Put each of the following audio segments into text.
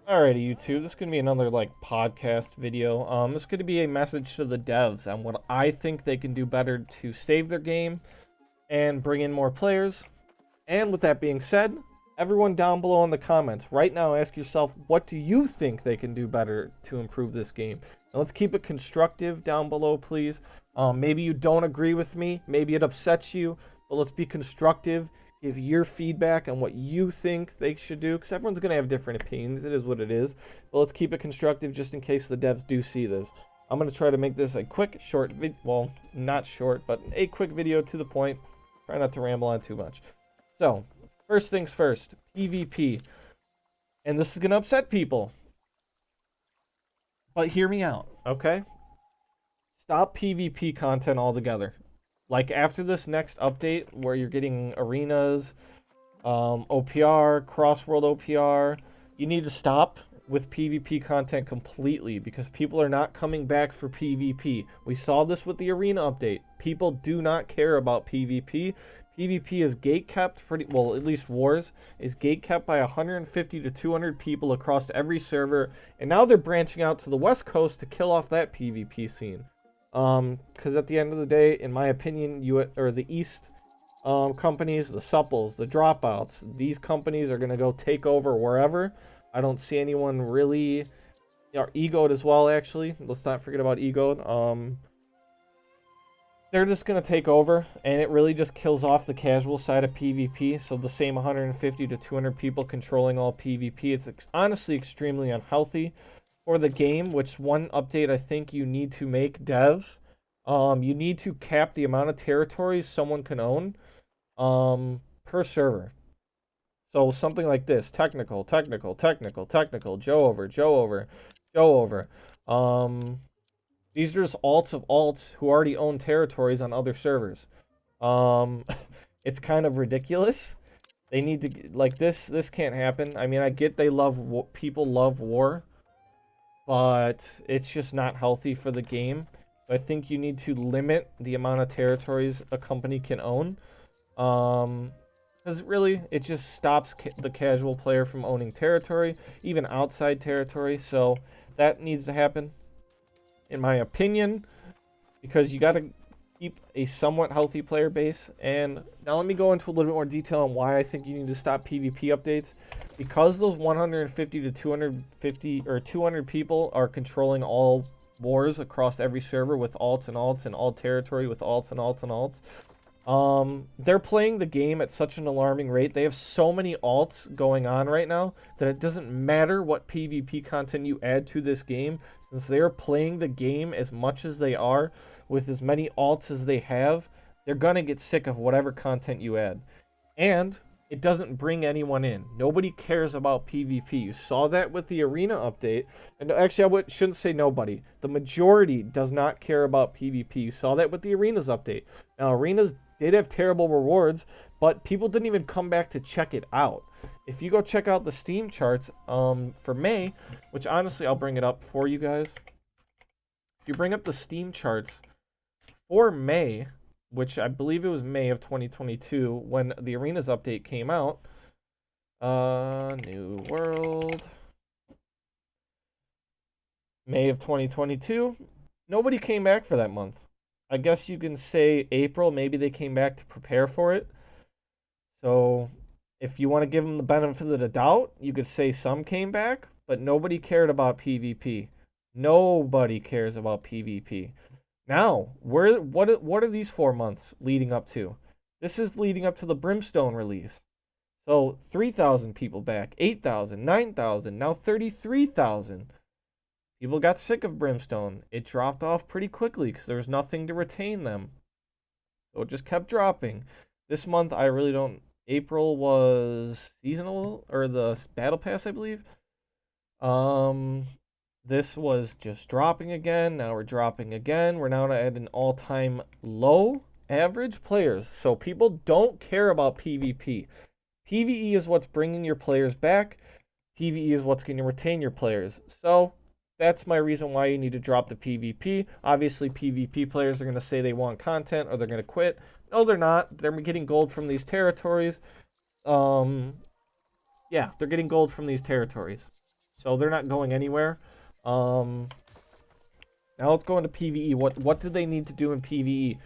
Alrighty, YouTube. This is gonna be another podcast video. This is gonna be a message to the devs on what I think they can do better to save their game and bring in more players. And with that being said, everyone down below in the comments right now, ask yourself, what do you think they can do better to improve this game? Now let's keep it constructive down below, please. Maybe you don't agree with me, maybe it upsets you, but let's be constructive. Give your feedback on what you think they should do, because everyone's going to have different opinions. It is what it is. But let's keep it constructive just in case the devs do see this. I'm going to try to make this a quick, short video. Well, not short, but a quick video to the point. Try not to ramble on too much. So, first things first, PvP. And this is going to upset people. But hear me out, okay? Stop PvP content altogether. Like after this next update where you're getting arenas, OPR, cross-world OPR, you need to stop with PvP content completely because people are not coming back for PvP. We saw this with the arena update. People do not care about PvP. PvP is gatekept pretty well, at least Wars is gatekept by 150 to 200 people across every server, and now they're branching out to the West Coast to kill off that PvP scene. Because at the end of the day, in my opinion, the East companies, the supples, the dropouts, these companies are gonna go take over wherever. I don't see anyone really, or Egoed as well. Actually, let's not forget about Egoed. They're just gonna take over, and it really just kills off the casual side of PvP. So the same 150 to 200 people controlling all PvP. It's honestly extremely unhealthy for the game, which one update I think you need to make, devs. You need to cap the amount of territories someone can own per server. So something like this: technical, technical, technical, technical, Joe over, Joe over, Joe over. These are just alts of alts who already own territories on other servers. Um, it's kind of ridiculous. They need to like this. This can't happen. I mean, I get they love people love war, but it's just not healthy for the game. So I think you need to limit the amount of territories a company can own. Because really, it just stops the casual player from owning territory, even outside territory. So that needs to happen, in my opinion, because you got to keep a somewhat healthy player base. And now let me go into a little bit more detail on why I think you need to stop PvP updates. Because those 150 to 250 or 200 people are controlling all wars across every server with alts and all territory with alts and alts and alts. They're playing the game at such an alarming rate. They have so many alts going on right now that it doesn't matter what PvP content you add to this game, since they're playing the game as much as they are with as many alts as they have. They're gonna get sick of whatever content you add. And it doesn't bring anyone in. Nobody cares about PvP. You saw that with the arena update. And actually, shouldn't say nobody. The majority does not care about PvP. You saw that with the arenas update. Now, arenas did have terrible rewards, but people didn't even come back to check it out. If you go check out the Steam charts for May, which honestly, I'll bring it up for you guys. If you bring up the Steam charts for May, which I believe it was May of 2022 when the arenas update came out. New World. May of 2022. Nobody came back for that month. I guess you can say April, maybe they came back to prepare for it. So if you want to give them the benefit of the doubt, you could say some came back, but nobody cared about PvP. Nobody cares about PvP. Now, what are these 4 months leading up to? This is leading up to the Brimstone release. So 3,000 people back, 8,000, 9,000, now 33,000. People got sick of Brimstone. It dropped off pretty quickly because there was nothing to retain them. So it just kept dropping. This month, I really don't. April was seasonal, or the Battle Pass, I believe. This was just dropping again. Now we're dropping again. We're now at an all-time low average players. So people don't care about PvP. PvE is what's bringing your players back. PvE is what's going to retain your players. So that's my reason why you need to drop the PvP. Obviously, PvP players are going to say they want content or they're going to quit. No, they're not. They're getting gold from these territories. Yeah, they're getting gold from these territories. So they're not going anywhere. Now let's go into PvE. What do they need to do in PvE?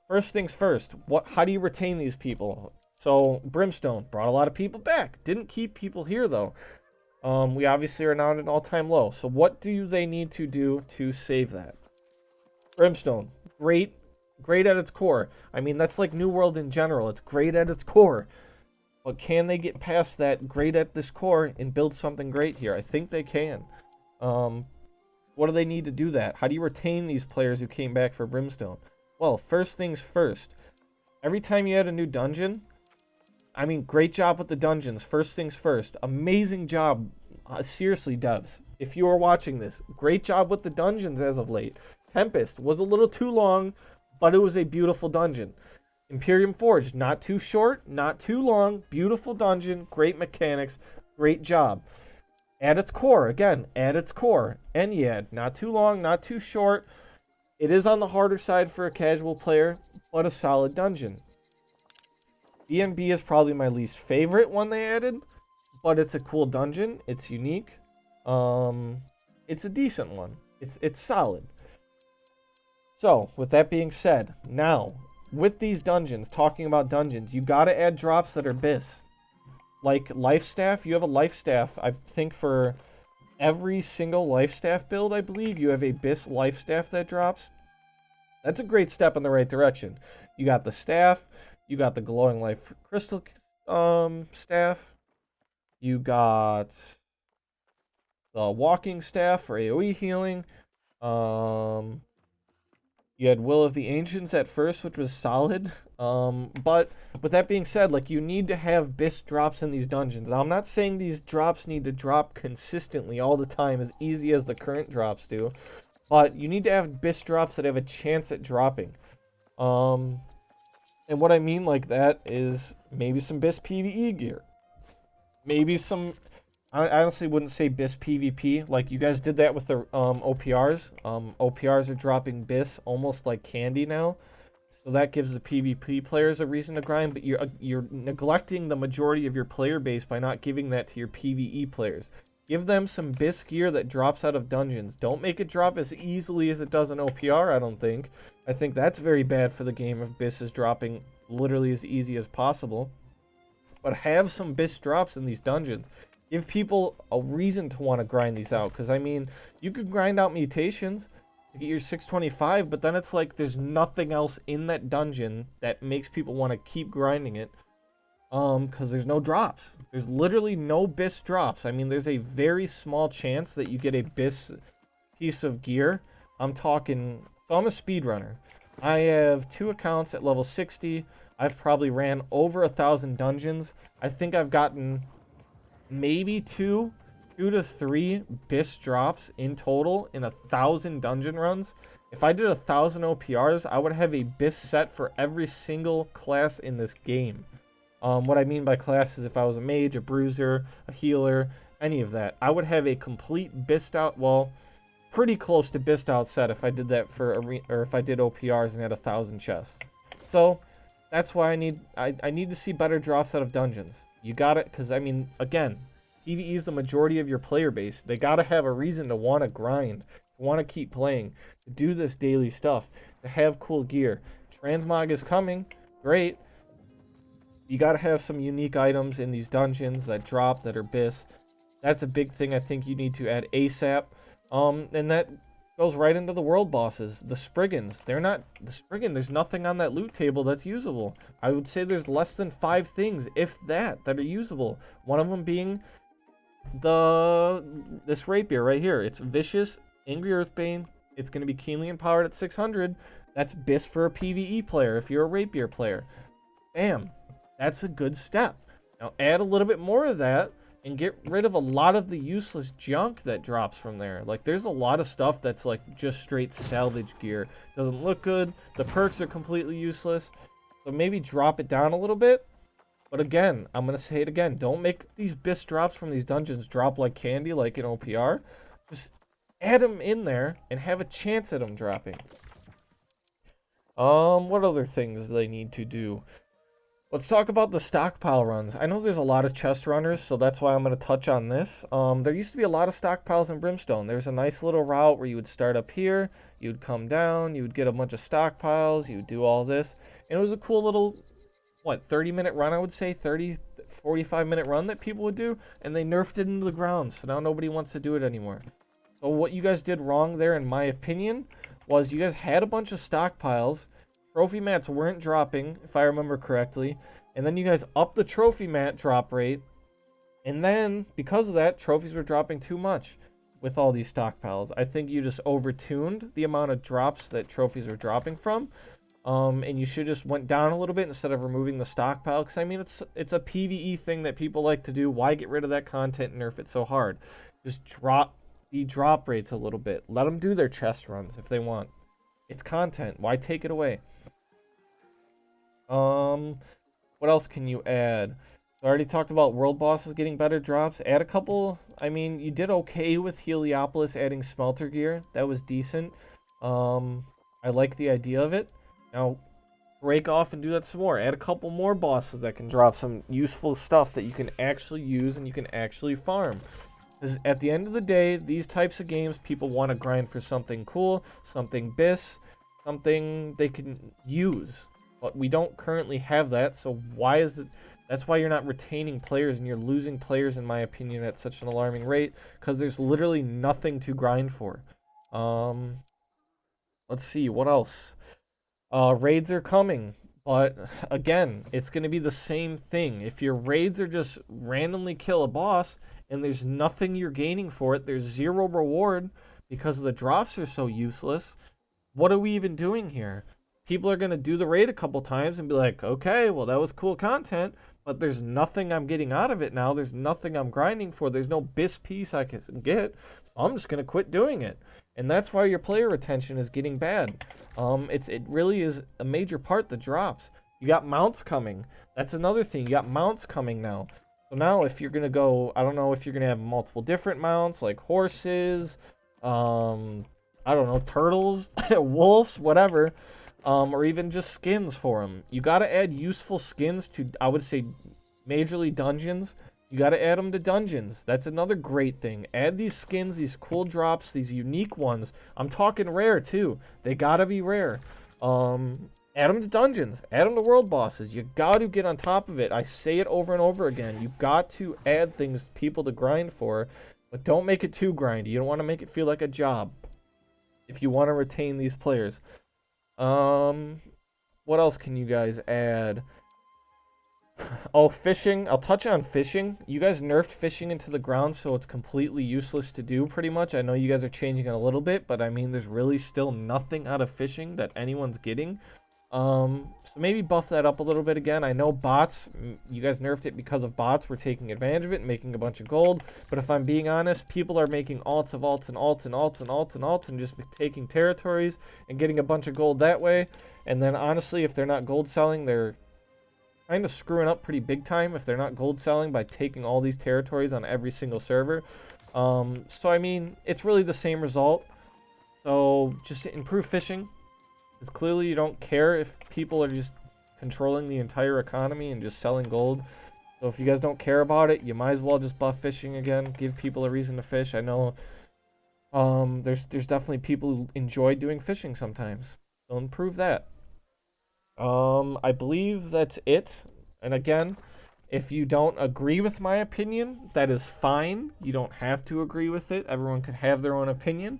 First things first. How do you retain these people? So Brimstone brought a lot of people back. Didn't keep people here though. We obviously are now at an all-time low. So what do they need to do to save that? Brimstone, great at its core. I mean, that's like New World in general. It's great at its core. But can they get past that great at this core and build something great here? I think they can. What do they need to do that? How do you retain these players who came back for Brimstone? Well, first things first. Every time you add a new dungeon, I mean, great job with the dungeons. First things first. Amazing job. Seriously, devs. If you are watching this, great job with the dungeons as of late. Tempest was a little too long, but it was a beautiful dungeon. Imperium Forge, not too short, not too long. Beautiful dungeon, great mechanics, great job. At its core, again, at its core. Ennead, not too long, not too short. It is on the harder side for a casual player, but a solid dungeon. BNB is probably my least favorite one they added, but it's a cool dungeon. It's unique. It's a decent one. It's solid. So, with that being said, now, with these dungeons, talking about dungeons, you gotta add drops that are BIS. Like Life Staff, you have a Life Staff, I think for every single Life Staff build, I believe, you have a BIS Life Staff that drops. That's a great step in the right direction. You got the staff, you got the Glowing Life Crystal staff, you got the Walking Staff for AoE healing, you had Will of the Ancients at first, which was solid. But with that being said, like, you need to have BIS drops in these dungeons. Now, I'm not saying these drops need to drop consistently all the time as easy as the current drops do. But you need to have BIS drops that have a chance at dropping. And what I mean like that is maybe some BIS PvE gear. Maybe some... I honestly wouldn't say BIS PvP. Like, you guys did that with the OPRs. OPRs are dropping BIS almost like candy now. So that gives the PvP players a reason to grind, but you're neglecting the majority of your player base by not giving that to your PvE players. Give them some BIS gear that drops out of dungeons. Don't make it drop as easily as it does in OPR, I don't think. I think that's very bad for the game if BIS is dropping literally as easy as possible. But have some BIS drops in these dungeons. Give people a reason to want to grind these out. Because, I mean, you could grind out mutations to get your 625, but then it's like there's nothing else in that dungeon that makes people want to keep grinding it. Because there's no drops. There's literally no BIS drops. I mean, there's a very small chance that you get a BIS piece of gear. I'm talking... So I'm a speedrunner. I have 2 accounts at level 60. I've probably ran over 1,000 dungeons. I think I've gotten... maybe 2 to 3 BIS drops in total in 1,000 dungeon runs. If I did 1,000 OPRs, I would have a BIS set for every single class in this game. What I mean by class is if I was a mage, a bruiser, a healer, any of that, I would have a complete BIS'd out, well, pretty close to BIS'd out set if I did that for or if I did OPRs and had 1,000 chests. So that's why I need to see better drops out of dungeons. You got it, because, I mean, again, PvE is the majority of your player base. They got to have a reason to want to grind, to want to keep playing, to do this daily stuff, to have cool gear. Transmog is coming. Great. You got to have some unique items in these dungeons that drop, that are BIS. That's a big thing I think you need to add ASAP. And that goes right into the world bosses. The Spriggans, there's nothing on that loot table that's usable. I would say there's less than 5 things, if that are usable. One of them being this rapier right here. It's vicious, angry earthbane. It's going to be keenly empowered at 600. That's BIS for a PvE player if you're a rapier player. Bam. That's a good step. Now add a little bit more of that and get rid of a lot of the useless junk that drops from there. Like, there's a lot of stuff that's like just straight salvage gear. Doesn't look good. The perks are completely useless. So maybe drop it down a little bit. But again, I'm going to say it again. Don't make these BIS drops from these dungeons drop like candy like in OPR. Just add them in there and have a chance at them dropping. What other things do they need to do? Let's talk about the stockpile runs. I know there's a lot of chest runners, so that's why I'm going to touch on this. There used to be a lot of stockpiles in Brimstone. There's a nice little route where you would start up here, you would come down, you would get a bunch of stockpiles, you would do all this. And it was a cool little, 30-minute run, I would say, 30, 45-minute run that people would do, and they nerfed it into the ground, so now nobody wants to do it anymore. So what you guys did wrong there, in my opinion, was you guys had a bunch of stockpiles. Trophy mats weren't dropping, if I remember correctly. And then you guys upped the trophy mat drop rate. And then, because of that, trophies were dropping too much with all these stockpiles. I think you just overtuned the amount of drops that trophies are dropping from. And you should just went down a little bit instead of removing the stockpile. Because, I mean, it's a PvE thing that people like to do. Why get rid of that content and nerf it so hard? Just drop the drop rates a little bit. Let them do their chest runs if they want. It's content. Why take it away? What else can you add? So I already talked about world bosses getting better drops. Add a couple. I mean, you did okay with Heliopolis adding smelter gear. That was decent. I like the idea of it. Now, break off and do that some more. Add a couple more bosses that can drop some useful stuff that you can actually use and you can actually farm. Because at the end of the day, these types of games, people want to grind for something cool, something bis, something they can use. But we don't currently have that, so why is it? That's why you're not retaining players and you're losing players, in my opinion, at such an alarming rate. Because there's literally nothing to grind for. Let's see, what else? Raids are coming, but again, it's going to be the same thing. If your raids are just randomly kill a boss and there's nothing you're gaining for it, there's zero reward because the drops are so useless, what are we even doing here? People are going to do the raid a couple times and be like, okay, well, that was cool content, but there's nothing I'm getting out of it now. There's nothing I'm grinding for. There's no bis piece I can get, so I'm just going to quit doing it. And that's why your player retention is getting bad. It really is a major part that drops. You got mounts coming. That's another thing. You got mounts coming now. So now if you're going to go, I don't know if you're going to have multiple different mounts, like horses, I don't know, turtles, wolves, whatever. Or even just skins for them. You got to add useful skins to, I would say, majorly dungeons. You got to add them to dungeons. That's another great thing. Add these skins, these cool drops, these unique ones. I'm talking rare, too. They got to be rare. Add them to dungeons. Add them to world bosses. You got to get on top of it. I say it over and over again. You got to add things people to grind for, but don't make it too grindy. You don't want to make it feel like a job if you want to retain these players. What else can you guys add? Oh, fishing. I'll touch on fishing. You guys nerfed fishing into the ground, so it's completely useless to do, pretty much. I know you guys are changing it a little bit, but I mean, there's really still nothing out of fishing that anyone's getting. So maybe buff that up a little bit again. I know bots, you guys nerfed it because of bots were taking advantage of it and making a bunch of gold. But if I'm being honest, people are making alts of alts and alts and alts and alts and alts and just taking territories and getting a bunch of gold that way. And then honestly, if they're not gold selling, they're kind of screwing up pretty big time if they're not gold selling by taking all these territories on every single server. So I mean, it's really the same result. So just improve fishing. Because clearly you don't care if people are just controlling the entire economy and just selling gold. So if you guys don't care about it, you might as well just buff fishing again. Give people a reason to fish. I know there's definitely people who enjoy doing fishing sometimes. So improve that. I believe that's it. And again, if you don't agree with my opinion, that is fine. You don't have to agree with it. Everyone can have their own opinion.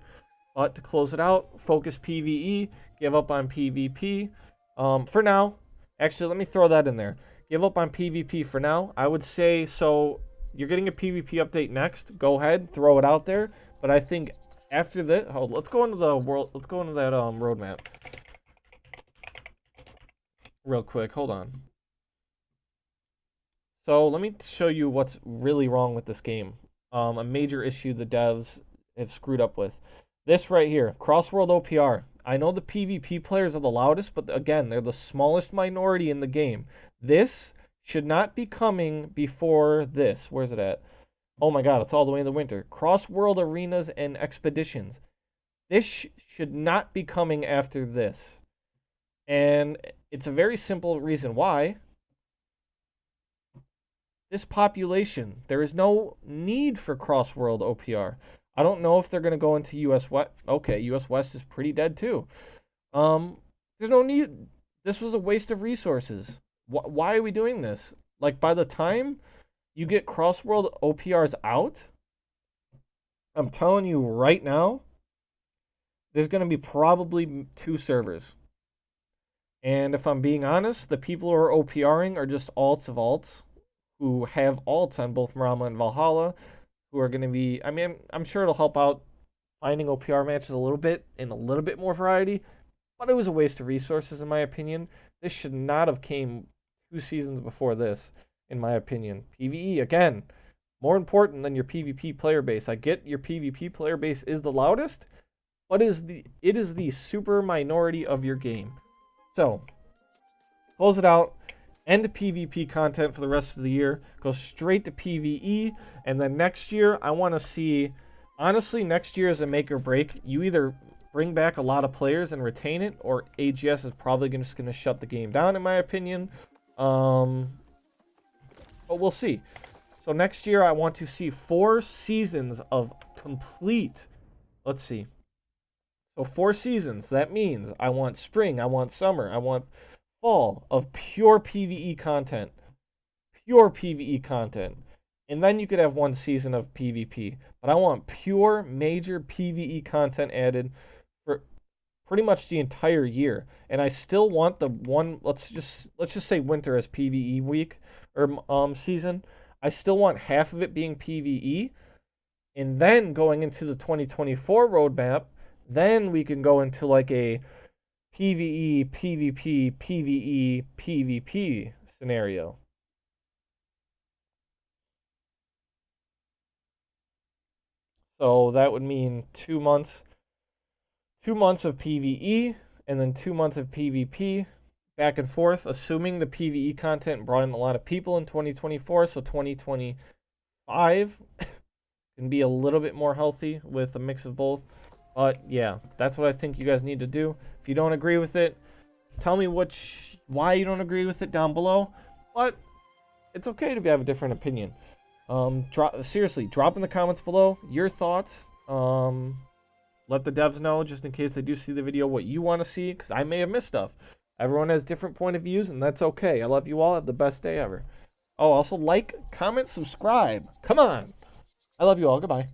But to close it out, focus PvE, give up on PvP. For now, actually, let me throw that in there. Give up on PvP for now. I would say, so you're getting a PvP update next. Go ahead, throw it out there. But I think after that, let's go into the world. Let's go into that roadmap real quick. Hold on. So let me show you what's really wrong with this game. A major issue the devs have screwed up with. This right here, Crossworld OPR. I know the PvP players are the loudest, but again, they're the smallest minority in the game. This should not be coming before this. Where's it at? Oh my god, it's all the way in the winter. Crossworld Arenas and Expeditions. This should not be coming after this. And it's a very simple reason why. this population. There is no need for cross-world OPR. I don't know if they're going to go into US West. Okay, US West is pretty dead too. There's no need. This was a waste of resources. Why are we doing this? Like, by the time you get cross-world OPRs out, I'm telling you right now, there's going to be probably 2 servers. And if I'm being honest, the people who are OPRing are just alts of alts who have alts on both Mrama and Valhalla, who are going to be, I mean, I'm sure it'll help out finding OPR matches a little bit and a little bit more variety, but it was a waste of resources in my opinion. This should not have came 2 seasons before this, in my opinion. PvE, again, more important than your PvP player base. I get your PvP player base is the loudest, but it is the super minority of your game. So, close it out. End PvP content for the rest of the year. Go straight to PvE. And then next year, I want to see... Honestly, next year is a make or break. You either bring back a lot of players and retain it, or AGS is probably just going to shut the game down, in my opinion. But we'll see. So next year, I want to see 4 seasons of complete... Let's see. So 4 seasons. That means I want spring, I want summer, I want fall of pure PvE content. Pure PvE content. And then you could have 1 season of PvP. But I want pure major PvE content added for pretty much the entire year. And I still want the one, let's just say winter as PvE week or season. I still want half of it being PvE. And then going into the 2024 roadmap, then we can go into like a PvE, PvP, PvE, PvP scenario. So that would mean 2 months. 2 months of PvE, and then 2 months of PvP, back and forth, assuming the PvE content brought in a lot of people in 2024, so 2025 can be a little bit more healthy with a mix of both. But yeah, that's what I think you guys need to do. If you don't agree with it, tell me why you don't agree with it down below. But it's okay to have a different opinion. Seriously, drop in the comments below your thoughts. Let the devs know, just in case they do see the video, what you want to see, because I may have missed stuff. Everyone has different point of views, and that's okay. I love you all. Have the best day ever. Oh, also like, comment, subscribe. Come on. I love you all. Goodbye.